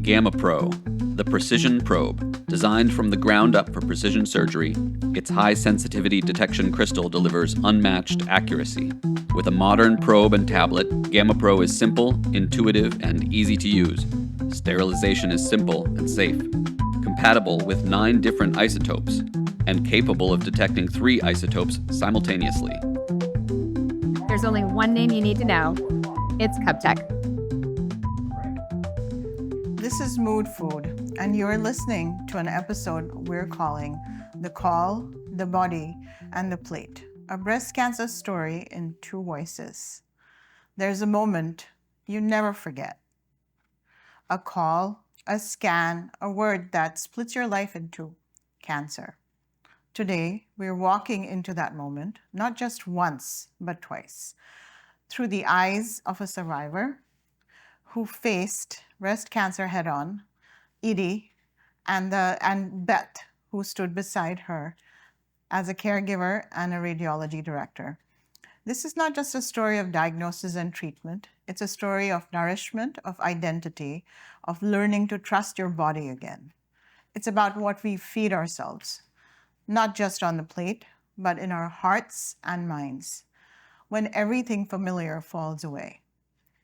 Gamma Pro, the precision probe. Designed from the ground up for precision surgery, its high-sensitivity detection crystal delivers unmatched accuracy. With a modern probe and tablet, Gamma Pro is simple, intuitive, and easy to use. Sterilization is simple and safe. Compatible with 9 different isotopes, and capable of detecting 3 isotopes simultaneously. There's only one name you need to know. It's CupTech. This is Mood Food, and you're listening to an episode we're calling The Call, the Body, and the Plate, a breast cancer story in 2 voices. There's a moment you never forget. A call, a scan, a word that splits your life in 2, cancer. Today, we're walking into that moment, not just once, but twice, through the eyes of a survivor who faced breast cancer head-on, Edith, and Beth, who stood beside her as a caregiver and a radiology director. This is not just a story of diagnosis and treatment. It's a story of nourishment, of identity, of learning to trust your body again. It's about what we feed ourselves, not just on the plate, but in our hearts and minds, when everything familiar falls away.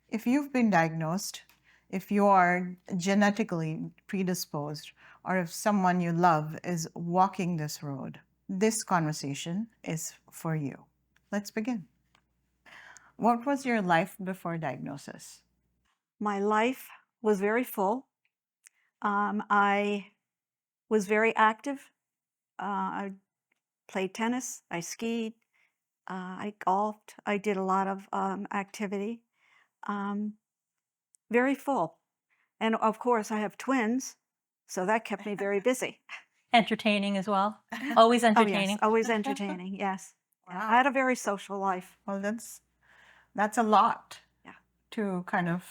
If you've been diagnosed, if you are genetically predisposed, or if someone you love is walking this road, this conversation is for you. Let's begin. What was your life before diagnosis? My life was very full. I was very active. I played tennis, I skied, I golfed, I did a lot of activity. Very full. And of course, I have twins, so that kept me very busy. Entertaining as well. Always entertaining. Oh, yes, always entertaining, yes. Wow. I had a very social life. Well, that's a lot. Yeah. To kind of,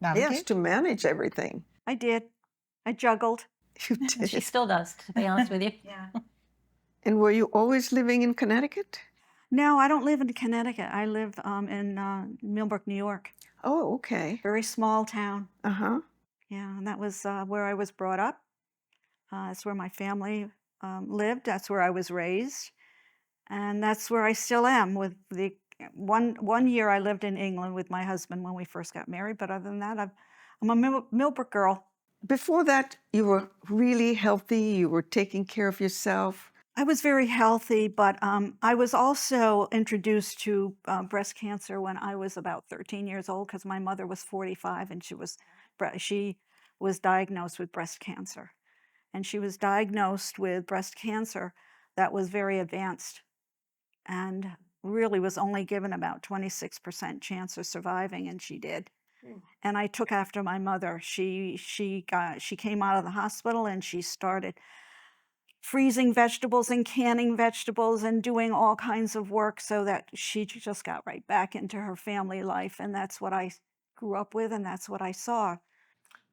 navigate. Yes, to manage everything. I did. I juggled. You And she did. still does, to be honest with you. Yeah. And were you always living in Connecticut? No, I don't live in Connecticut. I live in Millbrook, New York. Oh, okay. Very small town. Uh-huh. Yeah, and that was where I was brought up. That's where my family lived. That's where I was raised. And that's where I still am. With the one year I lived in England with my husband when we first got married. But other than that, I'm a Millbrook girl. Before that, you were really healthy. You were taking care of yourself. I was very healthy, but I was also introduced to breast cancer when I was about 13 years old because my mother was 45 and she was diagnosed with breast cancer. And she was diagnosed with breast cancer that was very advanced and really was only given about 26% chance of surviving, and she did. And I took after my mother. She came out of the hospital and she started freezing vegetables and canning vegetables and doing all kinds of work so that she just got right back into her family life. And that's what I grew up with, and that's what I saw.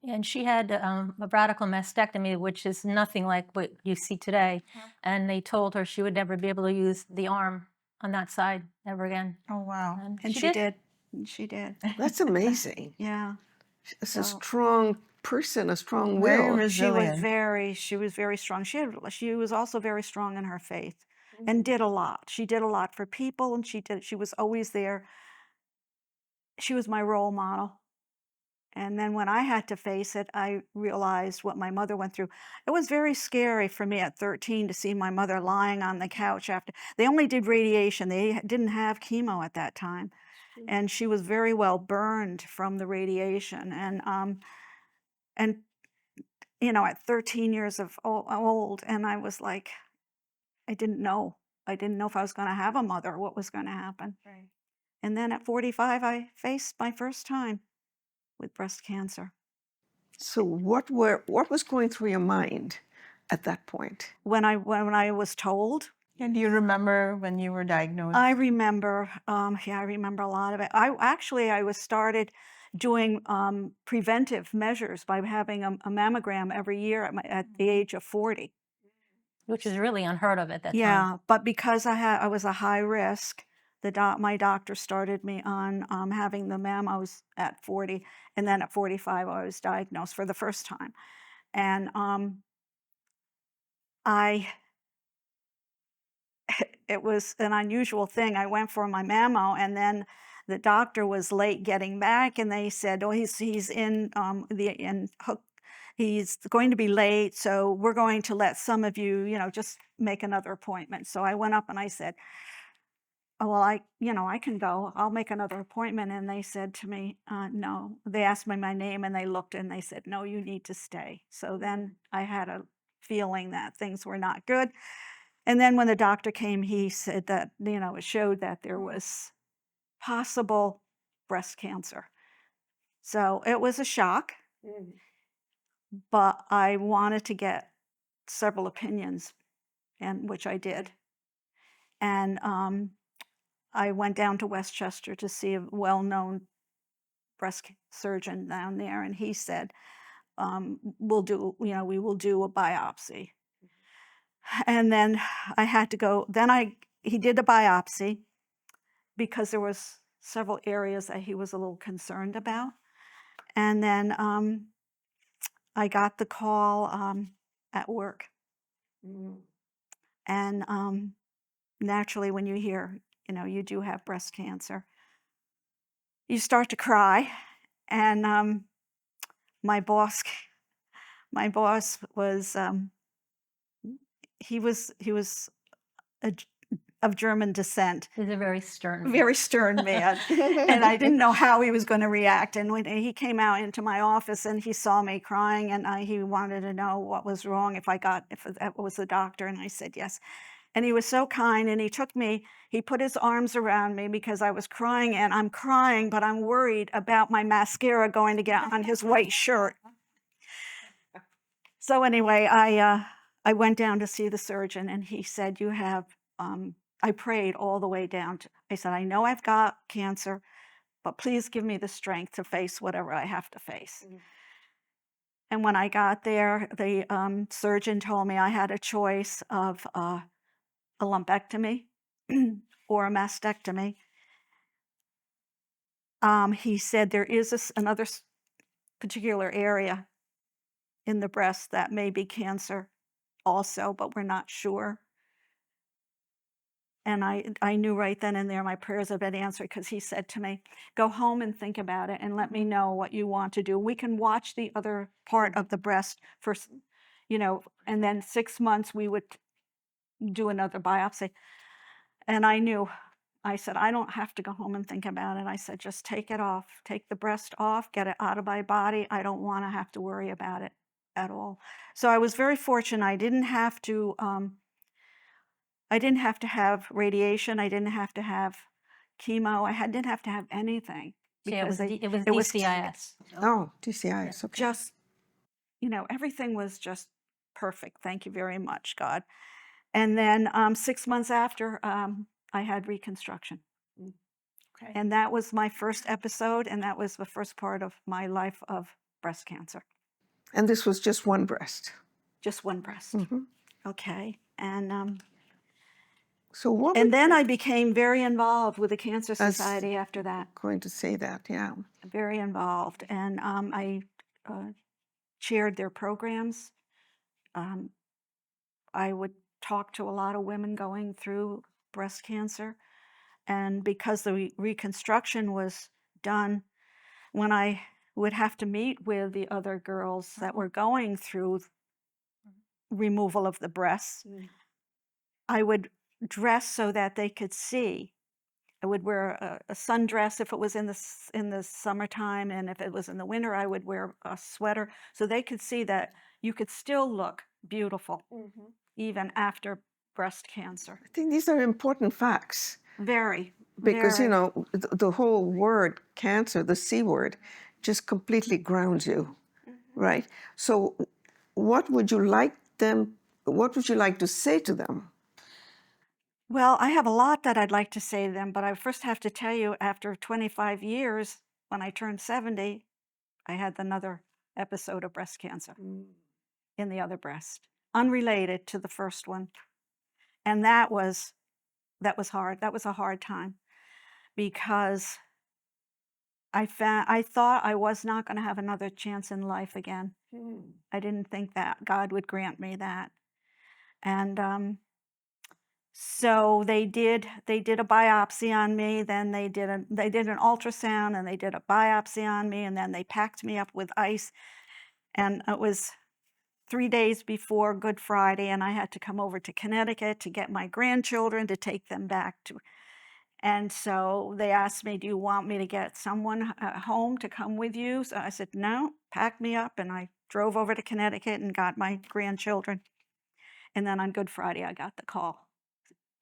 And she had a radical mastectomy, which is nothing like what you see today. And they told her she would never be able to use the arm on that side ever again. Oh, wow. And she did. And she did. That's amazing. Yeah. It's a strong person, a strong Very will. resilient. She was very strong. She was also very strong in her faith and did a lot. She did a lot for people, and she was always there. She was my role model. And then when I had to face it, I realized what my mother went through. It was very scary for me at 13 to see my mother lying on the couch after. They only did radiation. They didn't have chemo at that time. And she was very well burned from the radiation. And at 13 years of old, and I was like, I didn't know. I didn't know if I was going to have a mother, what was going to happen. Right. And then at 45, I faced my first time with breast cancer. So what was going through your mind at that point? When I was told. And do you remember when you were diagnosed? I remember, I remember a lot of it. I was started doing preventive measures by having a mammogram every year at the age of 40. Which is really unheard of at that time. Yeah, but because I was a high risk, my doctor started me on having the mammos at 40, and then at 45 I was diagnosed for the first time. And it was an unusual thing. I went for my mammo, and then the doctor was late getting back, and they said, "Oh, he's in he's going to be late, so we're going to let some of you, just make another appointment." So I went up and I said, "Oh, well, I can go. I'll make another appointment." And they said to me, "No." They asked me my name, and they looked and they said, "No, you need to stay." So then I had a feeling that things were not good. And then when the doctor came, he said that, it showed that there was possible breast cancer. So it was a shock, but I wanted to get several opinions, and which I did. And I went down to Westchester to see a well-known breast surgeon down there, and he said, we will do a biopsy. And then I had to go, he did a biopsy because there was several areas that he was a little concerned about. And then I got the call at work. And naturally, when you hear, you do have breast cancer, you start to cry. And my boss was, he was of German descent. He's a very stern man. Very stern man. And I didn't know how he was going to react. And when he came out into my office and he saw me crying, and he wanted to know what was wrong, if that was the doctor, and I said yes. And he was so kind, and he put his arms around me because I was crying, and I'm crying, but I'm worried about my mascara going to get on his white shirt. So anyway, I went down to see the surgeon, and he said, "You have," I prayed all the way down I said, "I know I've got cancer, but please give me the strength to face whatever I have to face." And when I got there, the surgeon told me I had a choice of a lumpectomy or a mastectomy. He said there is another particular area in the breast that may be cancer also, but we're not sure. And I knew right then and there my prayers had been answered, because he said to me, "Go home and think about it and let me know what you want to do. We can watch the other part of the breast for, and then 6 months we would do another biopsy." And I said, "I don't have to go home and think about it." I said, "Just take it off, take the breast off, get it out of my body. I don't want to have to worry about it at all." So I was very fortunate. I didn't have to have radiation. I didn't have to have chemo. Didn't have to have anything. Yeah, it was it was DCIS. Oh, DCIS, okay. just, everything was just perfect. Thank you very much, God. And then 6 months after, I had reconstruction. Okay. And that was my first episode, and that was the first part of my life of breast cancer. And this was just one breast. Just one breast. Okay. And So what? and then I became very involved with the Cancer Society after that. Going to say that, yeah. Very involved. And I chaired their programs. I would talk to a lot of women going through breast cancer. And because the reconstruction was done, when I would have to meet with the other girls that were going through removal of the breasts, I would dress so that they could see. I would wear a sundress if it was in the summertime, and if it was in the winter, I would wear a sweater so they could see that you could still look beautiful even after breast cancer. I think these are important facts. Very. Because, very. the whole word cancer, the C word, just completely grounds you, right? So what would you like to say to them? Well, I have a lot that I'd like to say to them, but I first have to tell you, after 25 years, when I turned 70, I had another episode of breast cancer in the other breast, unrelated to the first one. And that was hard. That was a hard time. because I thought I was not going to have another chance in life again. I didn't think that God would grant me that. And so they did a biopsy on me, then they did an ultrasound, and they did a biopsy on me, and then they packed me up with ice. And it was 3 days before Good Friday, and I had to come over to Connecticut to get my grandchildren to take them back to. And so they asked me, do you want me to get someone home to come with you? So I said, no, pack me up. And I drove over to Connecticut and got my grandchildren. And then on Good Friday, I got the call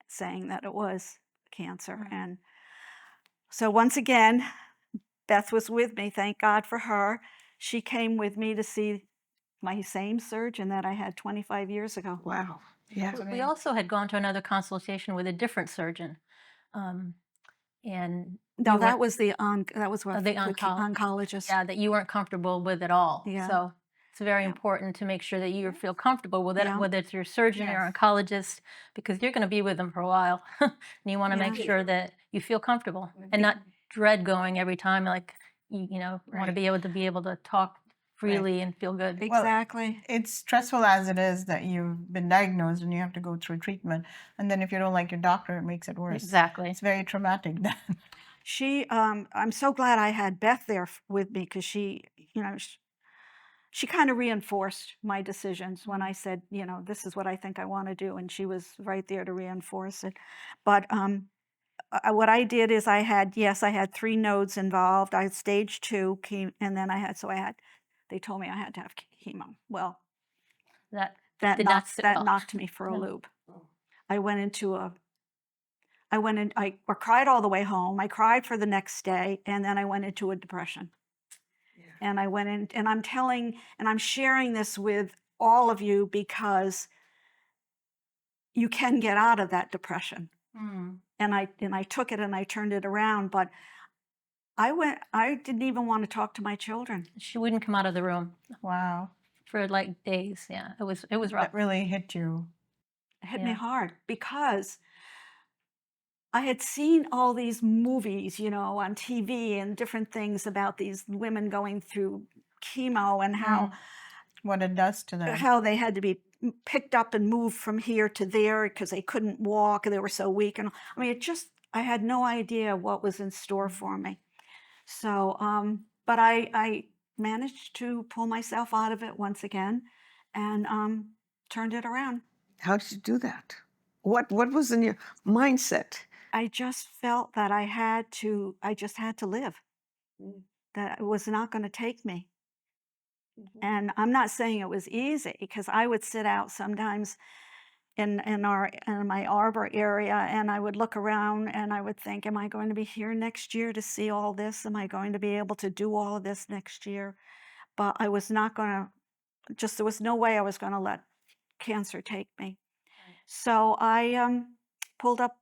saying that it was cancer. And so once again, Beth was with me. Thank God for her. She came with me to see my same surgeon that I had 25 years ago. Wow. Yeah. We also had gone to another consultation with a different surgeon. And No, you that weren't- was the oncologist. yeah, that you weren't comfortable with at all. Yeah. So it's very important to make sure that you feel comfortable with it, Yeah. whether it's your surgeon or oncologist, because you're going to be with them for a while. And you want to make sure that you feel comfortable and not dread going every time, like, you know, want to be able to talk freely and feel good. Exactly. It's stressful as it is that you've been diagnosed and you have to go through treatment. And then if you don't like your doctor, it makes it worse. Exactly. It's very traumatic then. I'm so glad I had Beth there with me, because she, you know, she kind of reinforced my decisions when I said, you know, this is what I think I want to do. And she was right there to reinforce it. But what I did is I had 3 nodes involved. I had stage 2 chemo, and then they told me I had to have chemo. Well, That that did not sit well. knocked me for a loop. I cried all the way home. I cried for the next day, and then I went into a depression. And I went in, and I'm sharing this with all of you because you can get out of that depression. And I took it and I turned it around, but I didn't even want to talk to my children. She wouldn't come out of the room Wow. for like days. Yeah, it was rough. That really hit you. It hit me hard because I had seen all these movies, you know, on TV and different things about these women going through chemo and What it does to them. how they had to be picked up and moved from here to there because they couldn't walk and they were so weak. And I mean, I had no idea what was in store for me. So, but I managed to pull myself out of it once again and turned it around. How did you do that? What was in your mindset? I just felt that I just had to live, that it was not going to take me. And I'm not saying it was easy, because I would sit out sometimes in my arbor area, and I would look around and I would think, am I going to be here next year to see all this? Am I going to be able to do all of this next year? But I was not going to, there was no way I was going to let cancer take me. So I pulled up.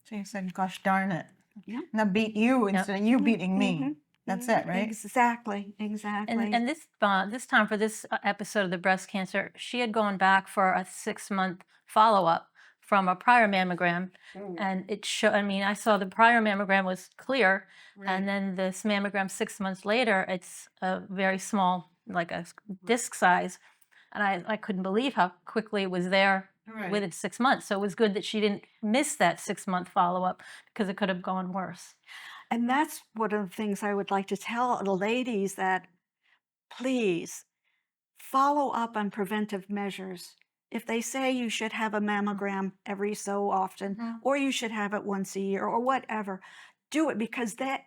So you said, gosh darn it. Yeah. Now beat you instead of you beating me. That's it, right? Exactly. And this time for this episode of the breast cancer, she had gone back for a 6-month follow-up from a prior mammogram, and it showed. I mean, I saw the prior mammogram was clear, and then this mammogram 6 months later, it's a very small, like a disc size, and I couldn't believe how quickly it was there within 6 months. So it was good that she didn't miss that 6-month follow-up, because it could have gone worse. And that's one of the things I would like to tell the ladies, that please follow up on preventive measures. If they say you should have a mammogram every so often, or you should have it once a year, or whatever, do it, because the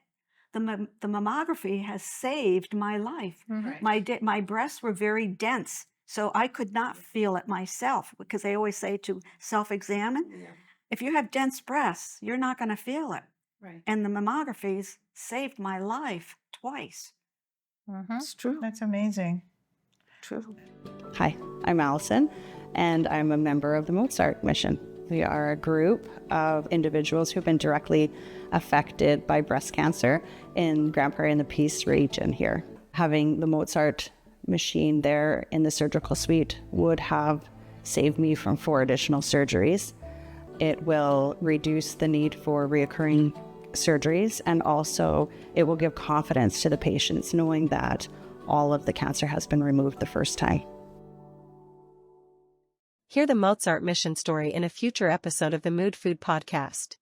mammography has saved my life. My breasts were very dense, so I could not feel it myself, because they always say to self-examine. If you have dense breasts, you're not going to feel it. And the mammographies saved my life twice. It's true. That's amazing. True. Hi, I'm Allison, and I'm a member of the Mozart Mission. We are a group of individuals who've been directly affected by breast cancer in Grand Prairie and the Peace region here. Having the Mozart machine there in the surgical suite would have saved me from 4 additional surgeries. It will reduce the need for reoccurring surgeries, and also it will give confidence to the patients knowing that all of the cancer has been removed the first time. Hear the Mozart mission story in a future episode of the Mood Food podcast.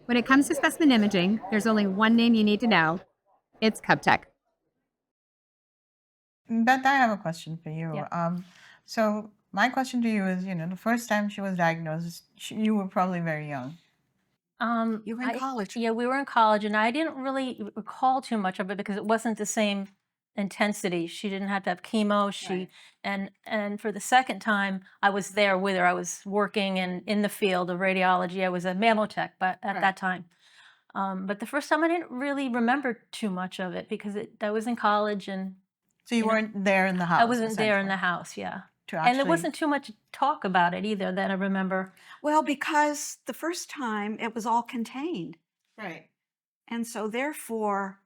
When it comes to specimen imaging, there's only one name you need to know. It's CubTech. Beth, I have a question for you. Yeah. So my question to you is, the first time she was diagnosed, you were probably very young. You were in college. Yeah, we were in college, and I didn't really recall too much of it because it wasn't the same intensity. She didn't have to have chemo. And for the second time, I was there with her. I was working in the field of radiology. I was a mammotech, but at that time. But the first time, I didn't really remember too much of it because I was in college, and So you weren't there in the house. I wasn't there in essentially, the house. Yeah, to and there actually. wasn't too much talk about it either that I remember. Well, because the first time it was all contained. Right. And so therefore,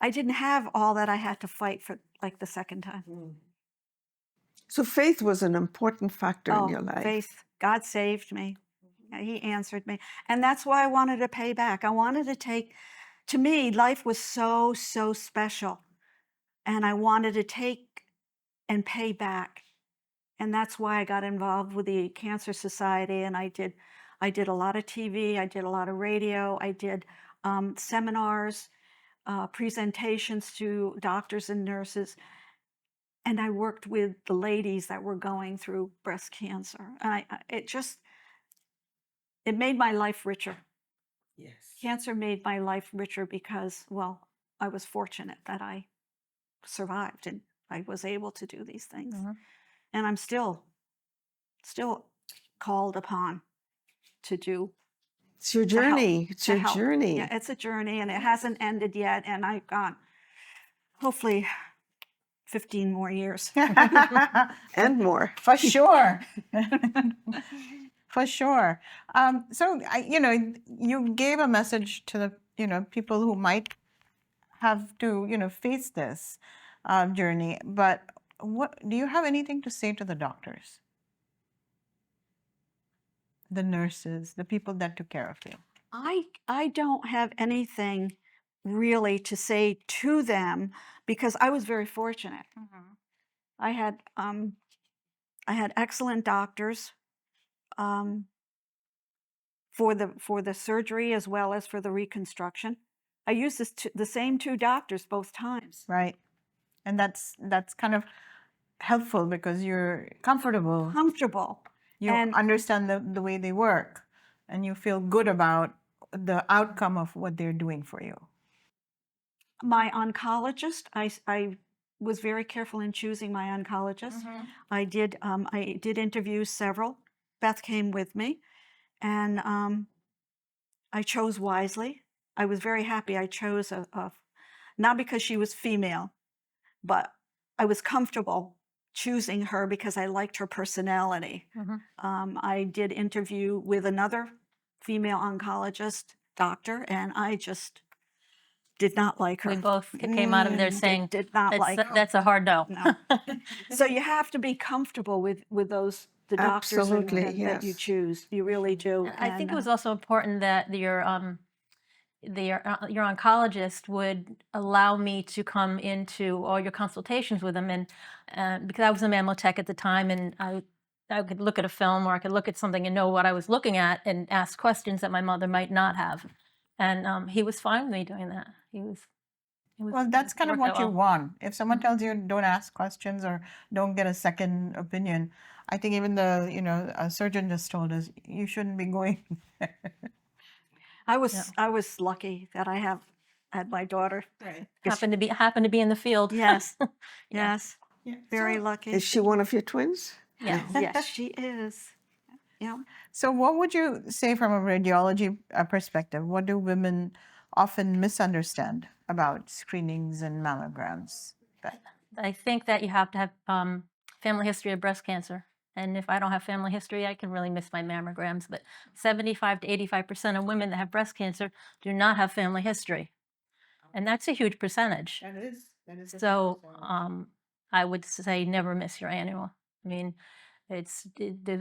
I didn't have all that I had to fight for like the second time. So faith was an important factor in your life. Faith. God saved me. He answered me. And that's why I wanted to pay back. I wanted to take, to me, life was so, so special. And I wanted to take and pay back. And that's why I got involved with the Cancer Society. And I did a lot of TV. I did a lot of radio. I did seminars, presentations to doctors and nurses. And I worked with the ladies that were going through breast cancer. And it made my life richer. Yes. Cancer made my life richer because, well, I was fortunate that I survived and I was able to do these things. And I'm still called upon to do. It's your journey. It's to your help. journey. Yeah, it's a journey, and it hasn't ended yet. And I've got hopefully 15 more years. And more. For sure. For sure. So, you gave a message to the, people who might have to, face this journey. But what do you have anything to say to the doctors, the nurses, the people that took care of you? I don't have anything really to say to them because I was very fortunate. I had excellent doctors for the surgery as well as for the reconstruction. I used the same two doctors both times. Right. And that's kind of helpful because you're comfortable. You And understand the way they work, and you feel good about the outcome of what they're doing for you. my oncologist, I was very careful in choosing my oncologist. I did interview several. Beth came with me, and I chose wisely. I was very happy I chose not because she was female, but I was comfortable choosing her because I liked her personality. I did interview with another female oncologist doctor, and I just did not like her. We both came out of there saying did not like her. that's a hard no. No. So you have to be comfortable with the doctors Absolutely, that you yes. choose. You really do. I think it was also important that your oncologist would allow me to come into all your consultations with him, and because I was a mammotech at the time, and I could look at a film or I could look at something and know what I was looking at and ask questions that my mother might not have, and he was fine with me doing that. He was. Well, that's kind of worked out what you well. want. If someone tells you don't ask questions or don't get a second opinion, I think even a surgeon just told us you shouldn't be going. I was lucky that I had my daughter. Right. Happened to be in the field. Yes. Yeah. Yes. Very lucky. Is she one of your twins? Yes. Yes, she is. Yeah. So what would you say from a radiology perspective? What do women often misunderstand about screenings and mammograms? I think that you have to have family history of breast cancer. And if I don't have family history, I can really miss my mammograms. But 75 to 85% of women that have breast cancer do not have family history. And that's a huge percentage. That is. So I would say never miss your annual. I mean, a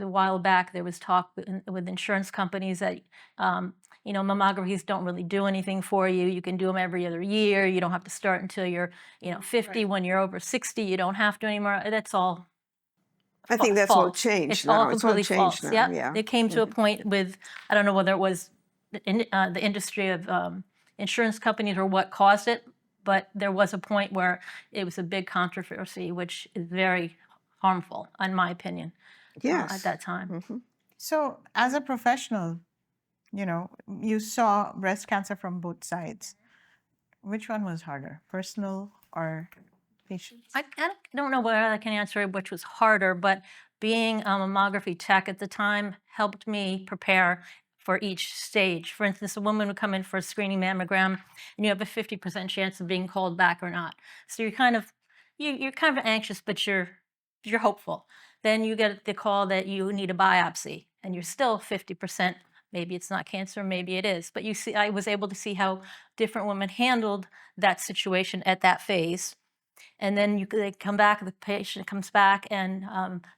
while back there was talk with insurance companies that mammographies don't really do anything for you. You can do them every other year. You don't have to start until you're, 50. When you're over 60, you don't have to anymore. That's all I think that's all false. changed It's now. all It's all completely changed false. now, Yeah. yeah. It came to a point with, I don't know whether it was the industry of insurance companies or what caused it, but there was a point where it was a big controversy, which is very harmful, in my opinion, Yes. at that time. So, as a professional, you saw breast cancer from both sides. Which one was harder, personal or patients? I don't know whether I can answer which was harder, but being a mammography tech at the time helped me prepare for each stage. For instance, a woman would come in for a screening mammogram, and you have a 50% chance of being called back or not. So you're kind of anxious, but you're hopeful. Then you get the call that you need a biopsy, and you're still 50%. Maybe it's not cancer, maybe it is. But I was able to see how different women handled that situation at that phase. And then they come back, the patient comes back and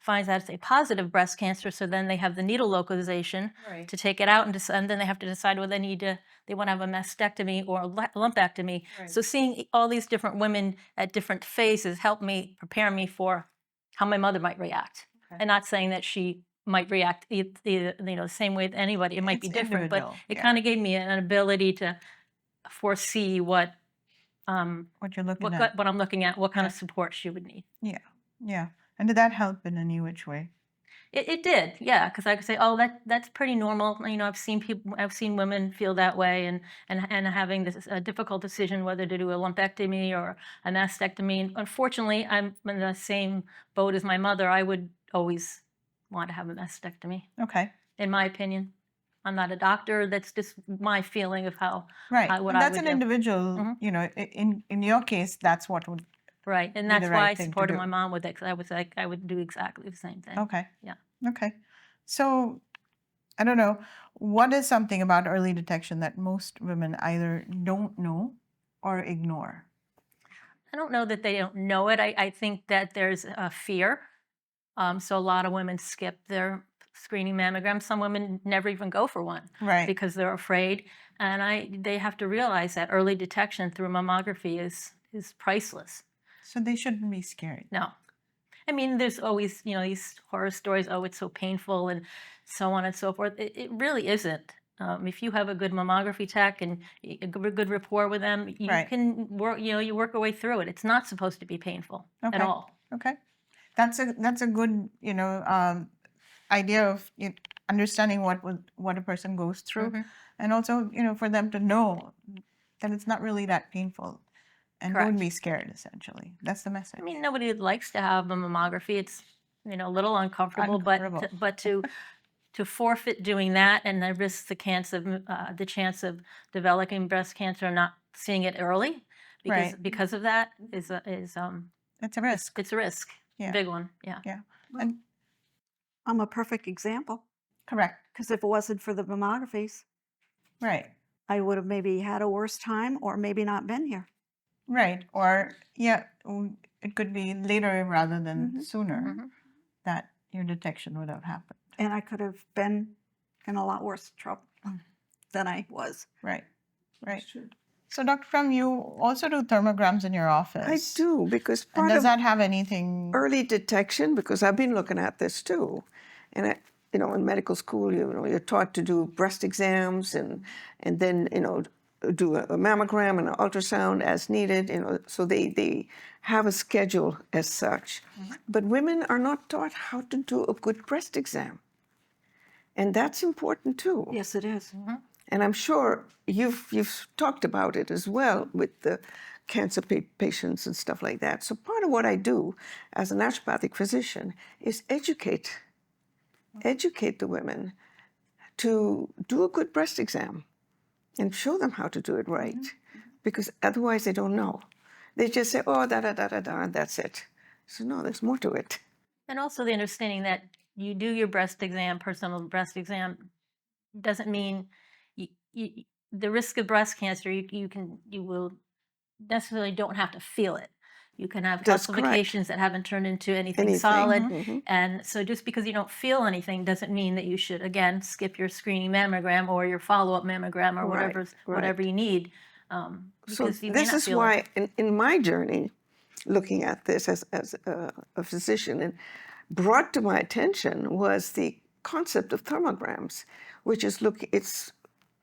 finds out it's a positive breast cancer. So then they have the needle localization to take it out, and then they have to decide whether they want to have a mastectomy or a lumpectomy. So seeing all these different women at different phases helped me prepare me for how my mother might react. And not saying that she might react the same way with anybody. It might be It's different, but individual, it yeah. kind of gave me an ability to foresee what What you're looking at. what I'm looking at, what kind of Yeah. support she would need. Yeah, yeah. And did that help in any which way? It did, yeah, because I could say, oh, that's pretty normal. I've seen women feel that way, and having this difficult decision whether to do a lumpectomy or a mastectomy. And unfortunately, I'm in the same boat as my mother. I would always want to have a mastectomy, Okay, in my opinion. I'm not a doctor. That's just my feeling of right. what And I that's would an do. individual, in your case, that's what would. Right, and be that's the why right I thing to supported do. my mom with it, because I was like, I would do exactly the same thing. Okay. Yeah. Okay. So, I don't know, what is something about early detection that most women either don't know or ignore? I don't know that they don't know it. I think that there's a fear. So a lot of women skip their screening mammogram. Some women never even go for one Right. because they're afraid. And they have to realize that early detection through mammography is priceless. So they shouldn't be scared. No. I mean, there's always, these horror stories, oh, it's so painful and so on and so forth. It really isn't. If you have a good mammography tech and a good rapport with them, you Right. can work, you work your way through it. It's not supposed to be painful at Okay. all. Okay. That's a good, idea of understanding what a person goes through, and also, for them to know that it's not really that painful, and Correct. don't be scared. Essentially, that's the message. I mean, nobody likes to have a mammography. It's, a little uncomfortable, Uncomfortable. but to forfeit doing that and then risk the chance of developing breast cancer and not seeing it early Right. because of that is It's a risk. it's a risk. Yeah. Big one. Yeah. Yeah. And I'm a perfect example correct. because if it wasn't for the mammographies, Right. I would have maybe had a worse time or maybe not been here. Right. Or it could be later rather than sooner that your detection would have happened. And I could have been in a lot worse trouble than I was. Right. Right. So, Dr. Pram, you also do thermograms in your office. I do, because And part does of that have anything? early detection, because I've been looking at this too, and in medical school, you're taught to do breast exams and then do a mammogram and an ultrasound as needed. So they have a schedule as such, but women are not taught how to do a good breast exam, and that's important too. Yes, it is. And I'm sure you've talked about it as well with the cancer patients and stuff like that. So part of what I do as a naturopathic physician is educate the women to do a good breast exam and show them how to do it right, because otherwise they don't know. They just say, oh, da da da da da, and that's it. So no, there's more to it. And also the understanding that you do your breast exam, personal breast exam, doesn't mean the risk of breast cancer. You will necessarily don't have to feel it. You can have That's correct. calcifications that haven't turned into anything Anything. solid. Mhm. And so just because you don't feel anything doesn't mean that you should, again, skip your screening mammogram or your follow-up mammogram or Right, whatever right. you need, So because you may this not is feel it. why, in my journey, looking at this as a physician, and brought to my attention was the concept of thermograms, which is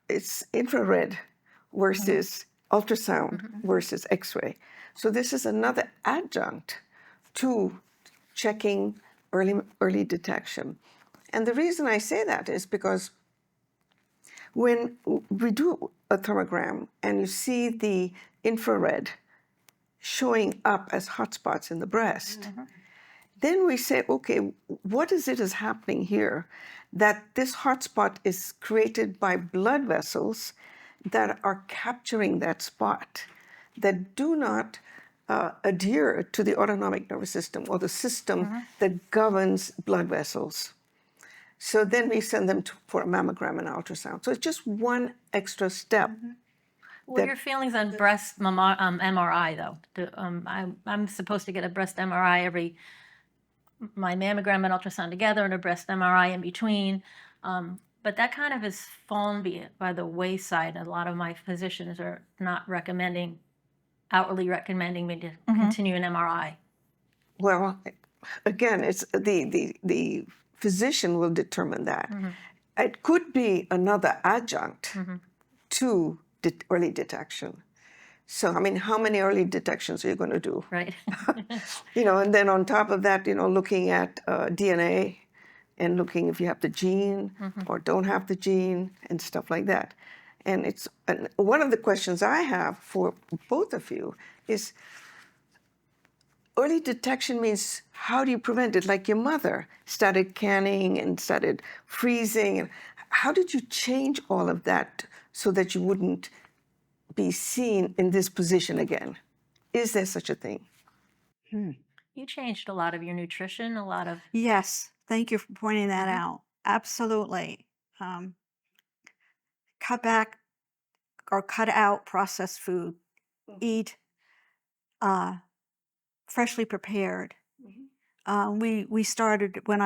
it's infrared versus ultrasound versus X-ray. So this is another adjunct to checking early detection. And the reason I say that is because when we do a thermogram and you see the infrared showing up as hotspots in the breast, then we say, okay, what is it is happening here that this hotspot is created by blood vessels that are capturing that spot, that do not adhere to the autonomic nervous system or the system that governs blood vessels. So then we send them for a mammogram and ultrasound. So it's just one extra step. What are your feelings on breast MRI, though? I'm supposed to get a breast MRI my mammogram and ultrasound together and a breast MRI in between. But that kind of has fallen by the wayside. A lot of my physicians are not outwardly recommending me to continue an MRI. Well, again, it's the physician will determine that. It could be another adjunct to early detection. So, I mean, how many early detections are you going to do? Right. And then on top of that, looking at DNA and looking if you have the gene or don't have the gene and stuff like that. And one of the questions I have for both of you is, early detection means how do you prevent it? Like your mother started canning and started freezing. How did you change all of that so that you wouldn't be seen in this position again? Is there such a thing? You changed a lot of your nutrition, a lot of. Yes, thank you for pointing that out. Absolutely. Cut back or cut out processed food. Eat freshly prepared. We started when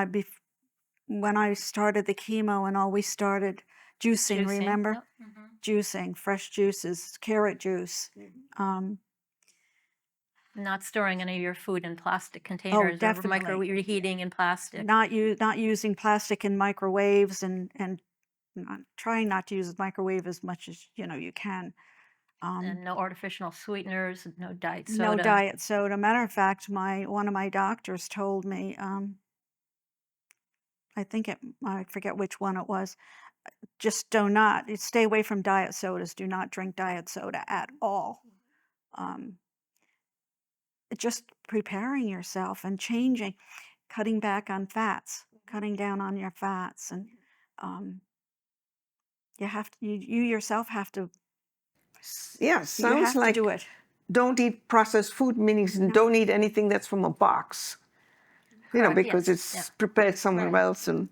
I started the chemo and all. We started juicing. Remember, Yep. juicing, fresh juices, carrot juice. Not storing any of your food in plastic containers or definitely. reheating in plastic. Not using plastic in microwaves and trying not to use the microwave as much as you can. And no artificial sweeteners, no diet soda. No diet soda. Matter of fact, one of my doctors told me, I forget which one it was, just stay away from diet sodas. Do not drink diet soda at all. Just preparing yourself and changing, cutting back on fats, cutting down on your fats, and you yourself have to. Yeah, sounds like do it. Don't eat processed food, meaning don't eat anything that's from a box. Because it's prepared somewhere else and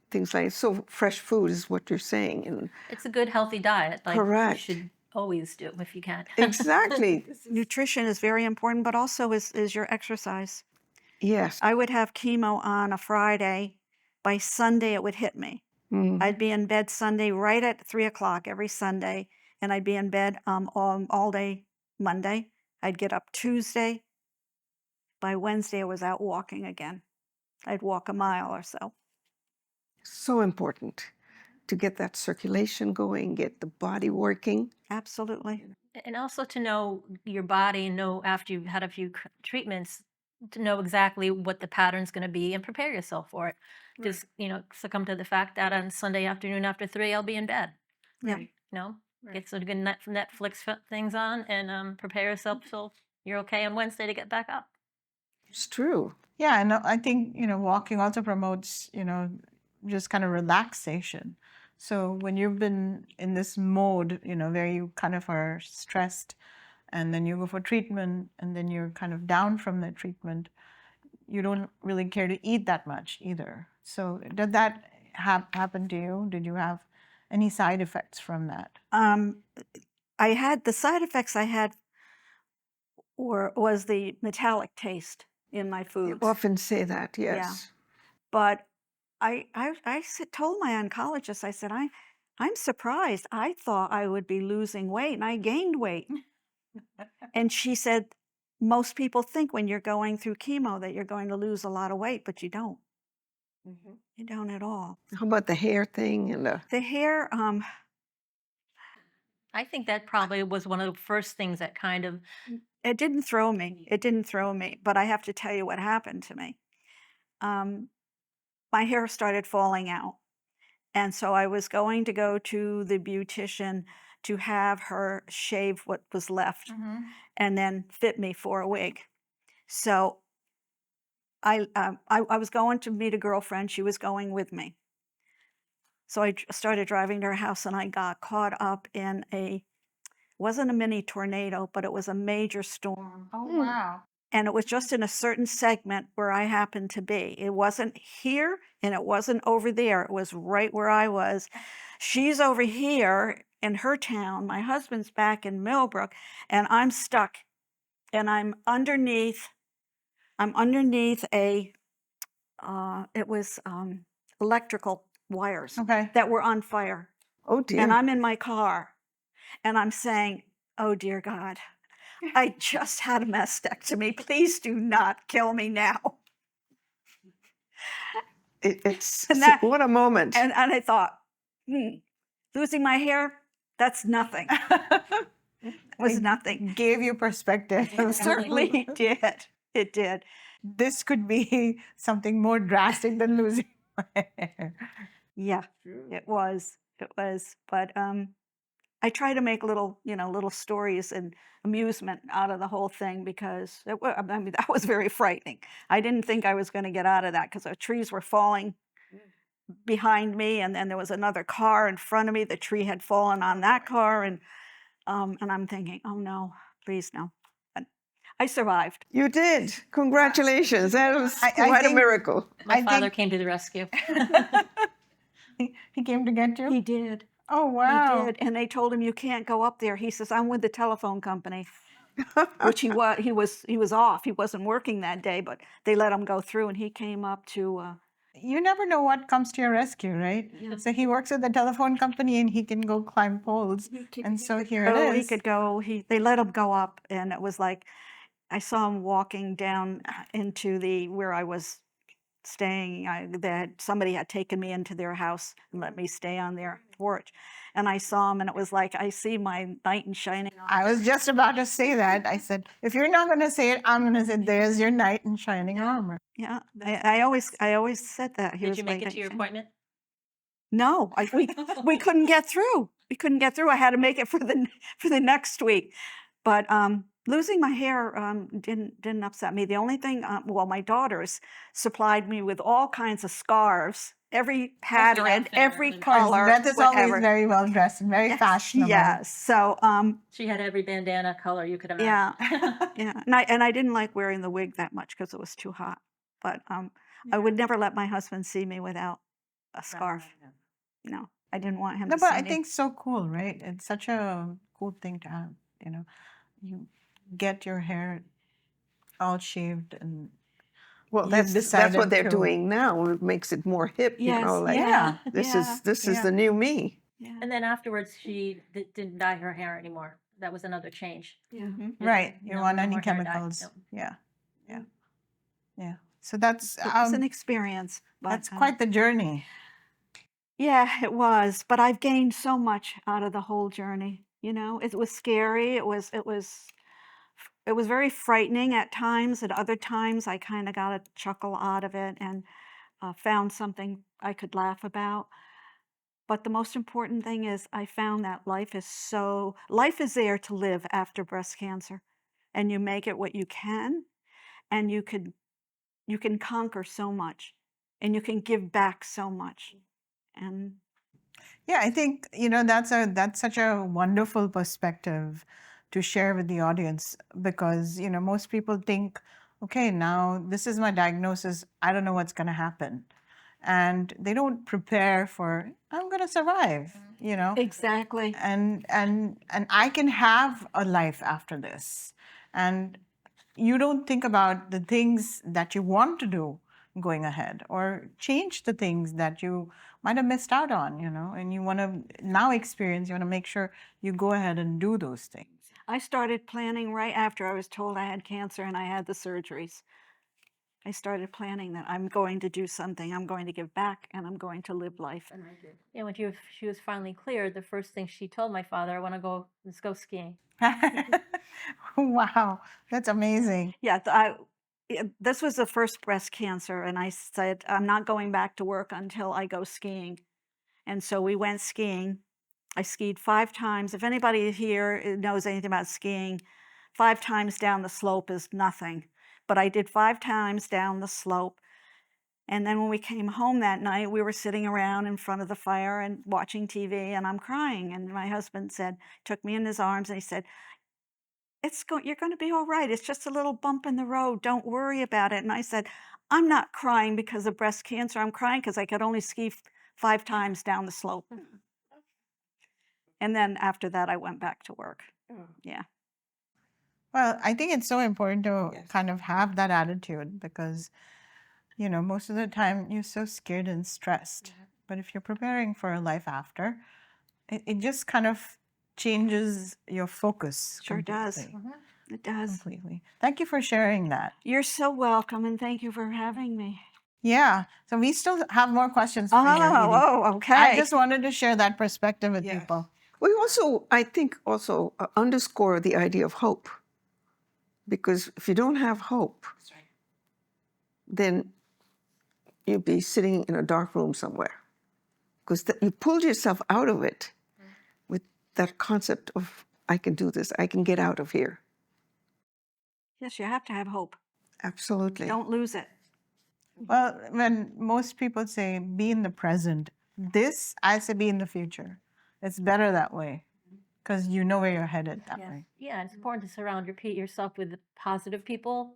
things like that. So fresh food is what you're saying. And it's a good, healthy diet. Correct. You should always do if you can. Exactly. Nutrition is very important, but also is your exercise. Yes. I would have chemo on a Friday. By Sunday, it would hit me. I'd be in bed Sunday right at 3:00 every Sunday, and I'd be in bed all day Monday. I'd get up Tuesday. By Wednesday, I was out walking again. I'd walk a mile or so. So important to get that circulation going, get the body working. Absolutely. And also to know your body, know after you've had a few treatments, to know exactly what the pattern's going to be and prepare yourself for it. Just, succumb to the fact that on Sunday afternoon after 3, I'll be in bed. Yeah. Get some good Netflix things on and prepare yourself so you're okay on Wednesday to get back up. It's true. Yeah, and I think, walking also promotes, just kind of relaxation. So when you've been in this mode, where you kind of are stressed and then you go for treatment and then you're kind of down from the treatment, you don't really care to eat that much either. So did that happen to you? Did you have any side effects from that? I had the side effects I had or was the metallic taste in my You foods. often say that, yes. But told my oncologist, I said, I'm surprised. I thought I would be losing weight, and I gained weight. And she said, most people think when you're going through chemo that you're going to lose a lot of weight, but you don't. You don't at all. How about the hair thing and The hair, I think that probably was one of the first things that kind of, it didn't throw me. It didn't throw me. But I have to tell you what happened to me. My hair started falling out. And so I was going to go to the beautician to have her shave what was left and then fit me for a wig. So I was going to meet a girlfriend. She was going with me. So I started driving to her house, and I got caught up in wasn't a mini tornado, but it was a major storm. Oh, wow. And it was just in a certain segment where I happened to be. It wasn't here and it wasn't over there. It was right where I was. She's over here in her town. My husband's back in Millbrook, and I'm stuck. And I'm underneath a, it was electrical wires Okay. that were on fire. oh dear. And I'm in my car, and I'm saying, oh, dear God, I just had a mastectomy. Please do not kill me now. It's And that- what a moment. And I thought, losing my hair, that's nothing. It was nothing. Gave you perspective. It certainly did. It did. This could be something more drastic than losing my hair. Yeah, it was. It was. But I try to make little stories and amusement out of the whole thing, because that was very frightening. I didn't think I was going to get out of that, because the trees were falling behind me, and then there was another car in front of me. The tree had fallen on that car, and I'm thinking, oh no, please no. But I survived. You did. Congratulations. That was I quite a think- miracle. my I father think- came to the rescue. He came to get you? He did. Oh, wow. He did. And they told him, you can't go up there. He says, I'm with the telephone company. Which he was off. He wasn't working that day, but they let him go through, and he came up to You never know what comes to your rescue, right? So he works at the telephone company, and he can go climb poles. And so here it Oh, is. he could go. They let him go up, and it was like I saw him walking down into where I was staying. Somebody had taken me into their house and let me stay on their porch, and I saw him, and it was like I see my knight in shining armor. I was just about to say that. I said, if you're not going to say it, I'm going to say, there's your knight in shining armor. Yeah, I always said that. He Did was you my make it knight to your in shining- appointment? No, we couldn't get through. We couldn't get through. I had to make it for the next week. But losing my hair didn't upset me. The only thing, my daughters supplied me with all kinds of scarves, every pattern, outfit, every really. color, Beth is whatever. always very well dressed and very fashionable. Yeah. So She had every bandana color you could yeah, imagine. yeah. And I didn't like wearing the wig that much because it was too hot. But I would never let my husband see me without a scarf. No, I didn't want him No, to but see I me. think it's so cool, right? It's such a cool thing to have, You get your hair all shaved, and Well, You've that's decided what they're to- doing now. It makes it more hip, Yes, like yeah. this yeah, is yeah. the new me. Yeah. And then afterwards, she didn't dye her hair anymore. That was another change. Yeah. right, you No- don't want no any more hair dye. chemicals. No. Yeah. So that's It was an experience. But, that's quite the journey. Yeah, it was. But I've gained so much out of the whole journey. It was scary. It was very frightening at times. At other times, I kind of got a chuckle out of it and found something I could laugh about. But the most important thing is I found that life is there to live after breast cancer, and you make it what you can, and you can conquer so much, and you can give back so much. And Yeah, I think that's such a wonderful perspective to share with the audience, because most people think, okay, now this is my diagnosis, I don't know what's going to happen, and they don't prepare for, I'm going to survive, exactly. and I can have a life after this, and you don't think about the things that you want to do going ahead or change the things that you might have missed out on, and you want to now experience, you want to make sure you go ahead and do those things. I started planning right after I was told I had cancer and I had the surgeries. I started planning that I'm going to do something, I'm going to give back, and I'm going to live life. And I did. Yeah, when she was finally cleared, the first thing she told my father, I want to go, let's go skiing. Wow, that's amazing. Yeah, this was the first breast cancer, and I said, I'm not going back to work until I go skiing. And so we went skiing. I skied 5 times. If anybody here knows anything about skiing, 5 times down the slope is nothing. But I did 5 times down the slope. And then when we came home that night, we were sitting around in front of the fire and watching TV, and I'm crying. And my husband took me in his arms, and he said, you're going to be all right. It's just a little bump in the road. Don't worry about it. And I said, I'm not crying because of breast cancer. I'm crying because I could only ski 5 times down the slope. And then after that, I went back to work. Yeah. Well, I think it's so important to Yes. kind of have that attitude because, most of the time you're so scared and stressed. But if you're preparing for a life after, it just kind of changes your focus. Sure does. completely. It does. Completely. Thank you for sharing that. You're so welcome, and thank you for having me. Yeah. So we still have more questions for you, Edith. Okay. I just wanted to share that perspective with Yes. people. We also, I think, underscore the idea of hope. Because if you don't have hope, then you'd be sitting in a dark room somewhere. Because you pulled yourself out of it with that concept of, I can do this, I can get out of here. Yes, you have to have hope. Absolutely. Don't lose it. Well, when most people say be in the present, I say be in the future. It's better that way because you know where you're headed that way. Yeah, it's important to surround yourself with positive people,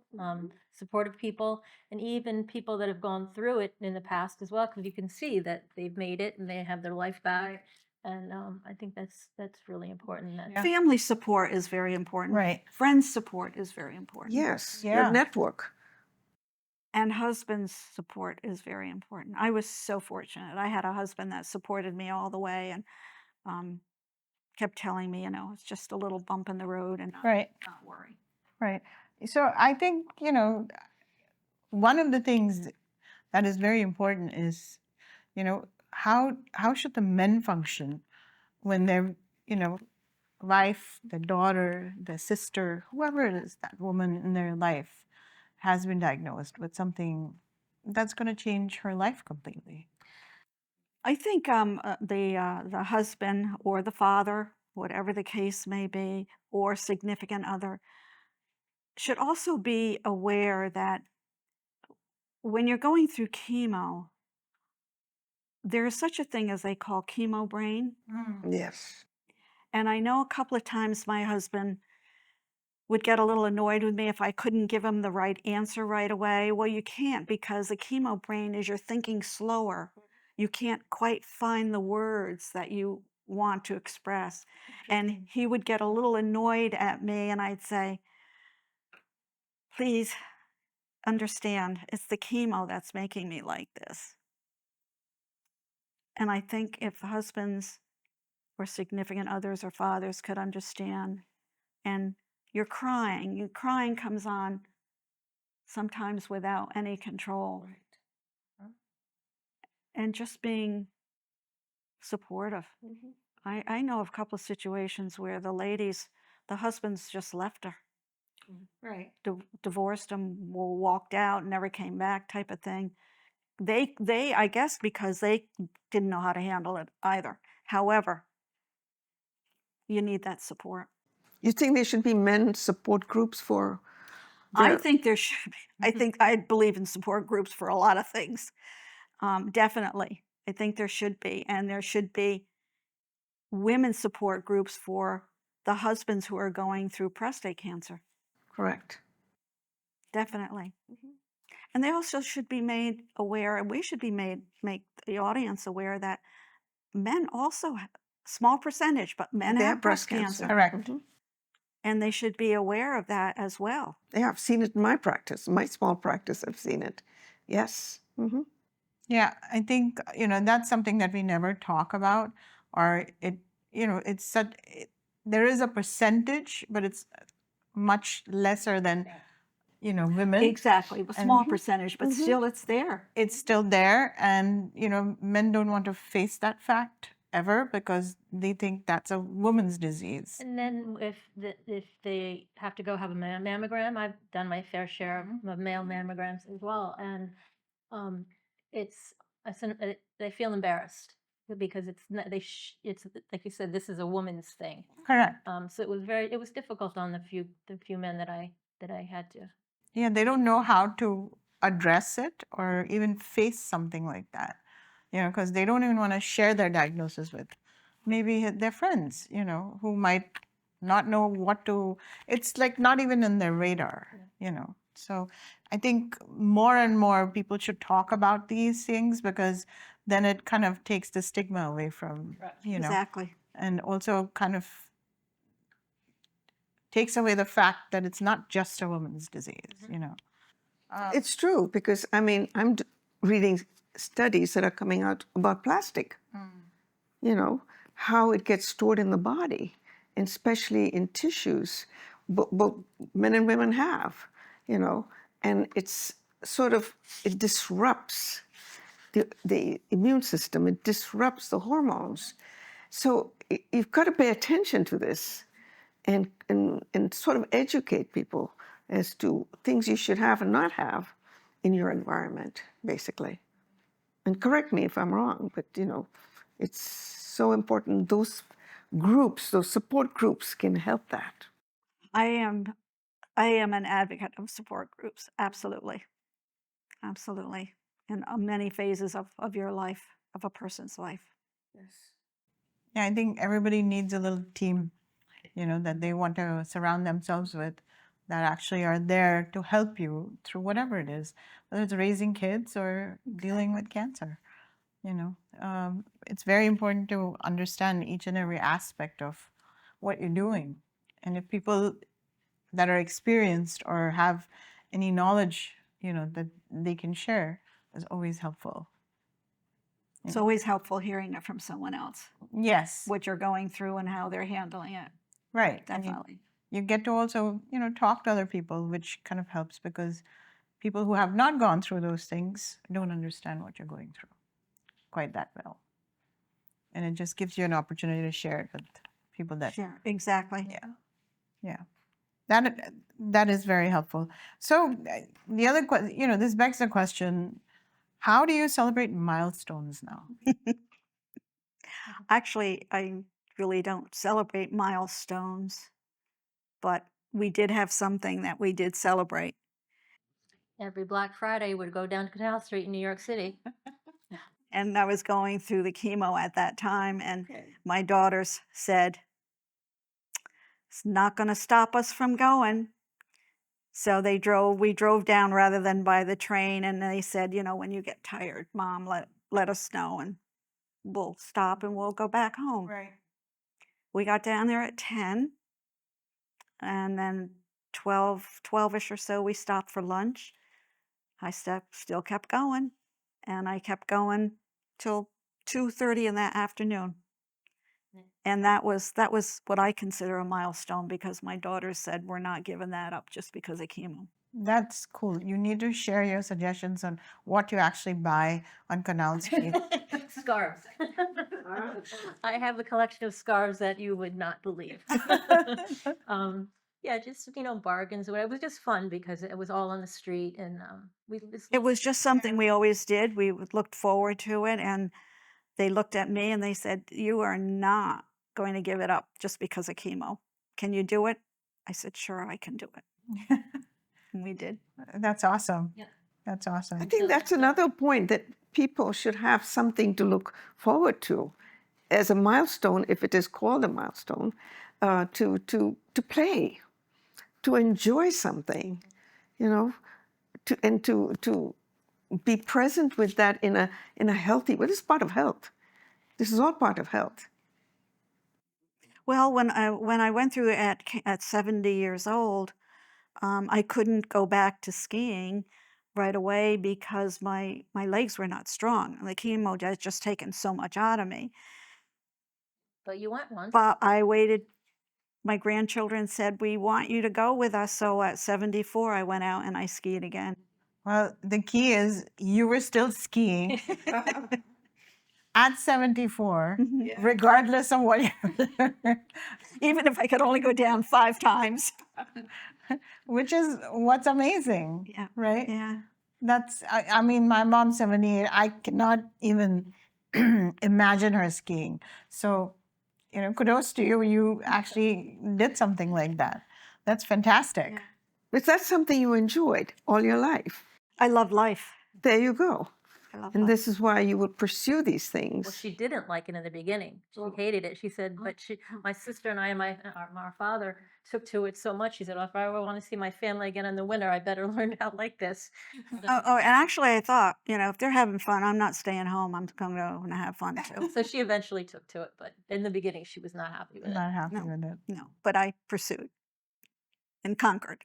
supportive people, and even people that have gone through it in the past as well, because you can see that they've made it and they have their life back. And I think that's really important. Yeah. Family support is very important. Right. Friends support is very important. Yes, Yeah. your network. And husband's support is very important. I was so fortunate. I had a husband that supported me all the way and kept telling me, it's just a little bump in the road and Right. not worry. Right. So I think, one of the things that is very important is, how should the men function when their, wife, the daughter, the sister, whoever it is, that woman in their life has been diagnosed with something that's going to change her life completely. I think the husband or the father, whatever the case may be, or significant other, should also be aware that when you're going through chemo, there is such a thing as they call chemo brain. Yes. And I know a couple of times my husband would get a little annoyed with me if I couldn't give him the right answer right away. Well, you can't, because the chemo brain is you're thinking slower. You can't quite find the words that you want to express. And he would get a little annoyed at me, and I'd say, please understand, it's the chemo that's making me like this. And I think if husbands or significant others or fathers could understand, and you're crying, crying comes on sometimes without any control. And just being supportive. I know of a couple of situations where the husbands just left her. Right. Divorced him, walked out, never came back, type of thing. They I guess because they didn't know how to handle it either. However, you need that support. You think there should be men support groups for I think there should be. I believe in support groups for a lot of things. Definitely. I think there should be. And there should be women support groups for the husbands who are going through prostate cancer. Correct. Definitely. And they also should be made aware, and we should be make the audience aware that men also, small percentage, but men They have have breast breast cancer. cancer. Correct. and they should be aware of that as well. Yeah, I've seen it in my practice, my small practice. I've seen it. Yes. Yeah, I think, that's something that we never talk about, or it's such, there is a percentage, but it's much lesser than, women. Exactly, a small percentage, but still it's there. It's still there, and, men don't want to face that fact ever because they think that's a woman's disease. And then if they have to go have a mammogram, I've done my fair share of male mammograms as well, and it's they feel embarrassed because it's not, it's like you said, this is a woman's thing. Correct. So it was difficult on the few men that I had to. Yeah, they don't know how to address it or even face something like that, because they don't even want to share their diagnosis with maybe their friends, who might not know what to, it's like not even in their radar, So I think more and more people should talk about these things because then it kind of takes the stigma away from, Exactly. and also kind of takes away the fact that it's not just a woman's disease, It's true because I'm reading studies that are coming out about plastic. How it gets stored in the body, and especially in tissues, both men and women have, and it's sort of, it disrupts the immune system, it disrupts the hormones. So you've got to pay attention to this and sort of educate people as to things you should have and not have in your environment, basically. And correct me if I'm wrong, but it's so important. Those groups, those support groups can help that. I am an advocate of support groups, absolutely. Absolutely. In many phases of your life, of a person's life. Yeah, I think everybody needs a little team, that they want to surround themselves with that actually are there to help you through whatever it is, whether it's raising kids or dealing with cancer. It's very important to understand each and every aspect of what you're doing. And if people that are experienced or have any knowledge, that they can share is always helpful. It's always helpful hearing it from someone else, Yes. what you're going through and how they're handling it. Right. And Definitely. you get to also, talk to other people, which kind of helps because people who have not gone through those things don't understand what you're going through quite that well. And it just gives you an opportunity to share it with people that. Sure, exactly. Yeah. That is very helpful. So the other question, this begs the question, how do you celebrate milestones now? Actually, I really don't celebrate milestones, but we did have something that we did celebrate. Every Black Friday would go down to Canal Street in New York City. And I was going through the chemo at that time, and my daughters said, it's not going to stop us from going. So we drove down rather than by the train, and they said, when you get tired, Mom, let us know, and we'll stop and we'll go back home. Right. We got down there at 10, and then 12-ish or so, we stopped for lunch. I still kept going, and I kept going till 2:30 in that afternoon. And that was what I consider a milestone because my daughters said we're not giving that up just because of chemo. That's cool. You need to share your suggestions on what you actually buy on Canal Street. Scarves. I have a collection of scarves that you would not believe. Yeah, just bargains. It was just fun because it was all on the street, and It was just something we always did. We looked forward to it, and they looked at me and they said, "You are not going to give it up just because of chemo. Can you do it?" I said, "Sure, I can do it." And we did. That's awesome. Yeah. That's awesome. I think that's another point, that people should have something to look forward to as a milestone, if it is called a milestone, to play, to enjoy something, to be present with that in a healthy way. This is part of health. This is all part of health. Well, when I went through it at 70 years old, I couldn't go back to skiing right away because my legs were not strong. The chemo had just taken so much out of me. But you went once. But I waited. My grandchildren said, "We want you to go with us." So at 74, I went out and I skied again. Well, the key is you were still skiing at 74, regardless of what you Even if I could only go down 5 times. which is what's amazing, Yeah. right? Yeah. That's, I mean, my mom's 78. I cannot even imagine her skiing. So, kudos to you. You actually did something like that. That's fantastic. Yeah. Is that something you enjoyed all your life? I love life. There you go. I love And life. this is why you would pursue these things. Well, she didn't like it in the beginning. She hated it. She said, but my sister and I and our father took to it so much. She said, well, if I ever want to see my family again in the winter, I better learn how to like this. Oh, and actually, I thought, if they're having fun, I'm not staying home. I'm going to go and have fun too. So she eventually took to it, but in the beginning, she was not happy with it. Not happy No. with it. No, but I pursued and conquered.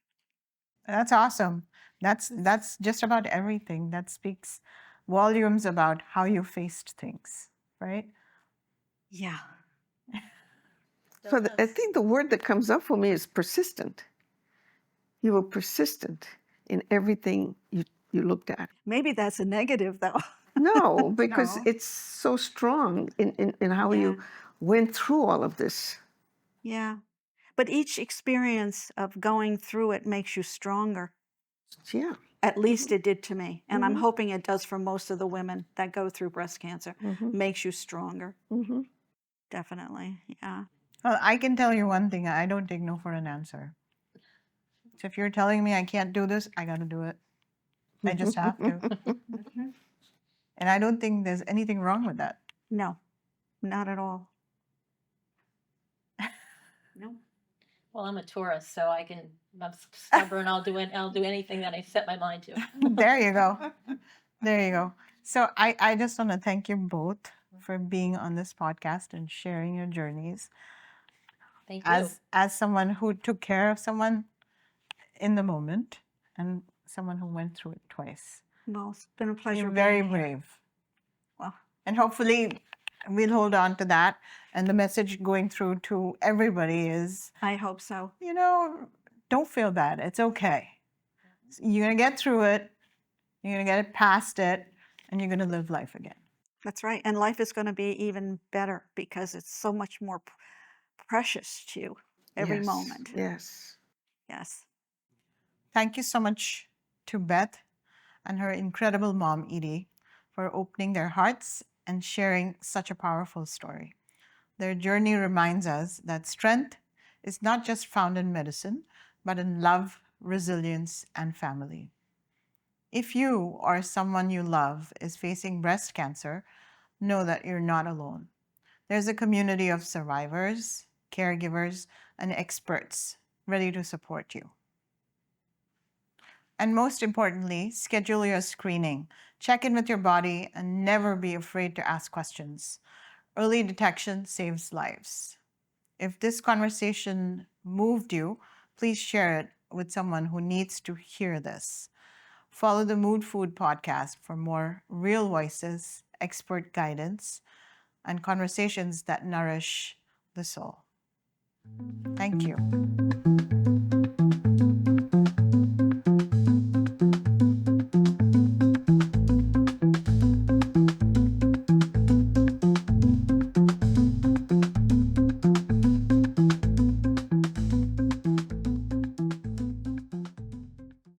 That's awesome. That's just about everything. That speaks volumes about how you faced things, right? Yeah. So I think the word that comes up for me is persistent. You were persistent in everything you looked at. Maybe that's a negative, though. No, because No. it's so strong in how you went through all of this. Yeah. But each experience of going through it makes you stronger. Yeah. At least it did to me. And I'm hoping it does for most of the women that go through breast cancer. Makes you stronger. Mm-hmm. Definitely. Yeah. Well, I can tell you one thing. I don't take no for an answer. So if you're telling me I can't do this, I got to do it. I just have to. And I don't think there's anything wrong with that. No, not at all. No. Well, I'm a Taurus, so I'm stubborn. I'll do anything that I set my mind to. There you go. There you go. So I just want to thank you both for being on this podcast and sharing your journeys. Thank you. As someone who took care of someone in the moment and someone who went through it twice. Well, it's been a pleasure. You're very being here. brave. Well, And hopefully we'll hold on to that. And the message going through to everybody is, I hope so. don't feel bad. It's okay. You're going to get through it. You're going to get it past it. And you're going to live life again. That's right. And life is going to be even better because it's so much more precious to you every moment. Yes. Yes. Thank you so much to Beth and her incredible mom, Edith, for opening their hearts and sharing such a powerful story. Their journey reminds us that strength is not just found in medicine, but in love, resilience, and family. If you or someone you love is facing breast cancer, know that you're not alone. There's a community of survivors, caregivers, and experts ready to support you. And most importantly, schedule your screening. Check in with your body and never be afraid to ask questions. Early detection saves lives. If this conversation moved you, please share it with someone who needs to hear this. Follow the Mood Food podcast for more real voices, expert guidance, and conversations that nourish the soul. Thank you.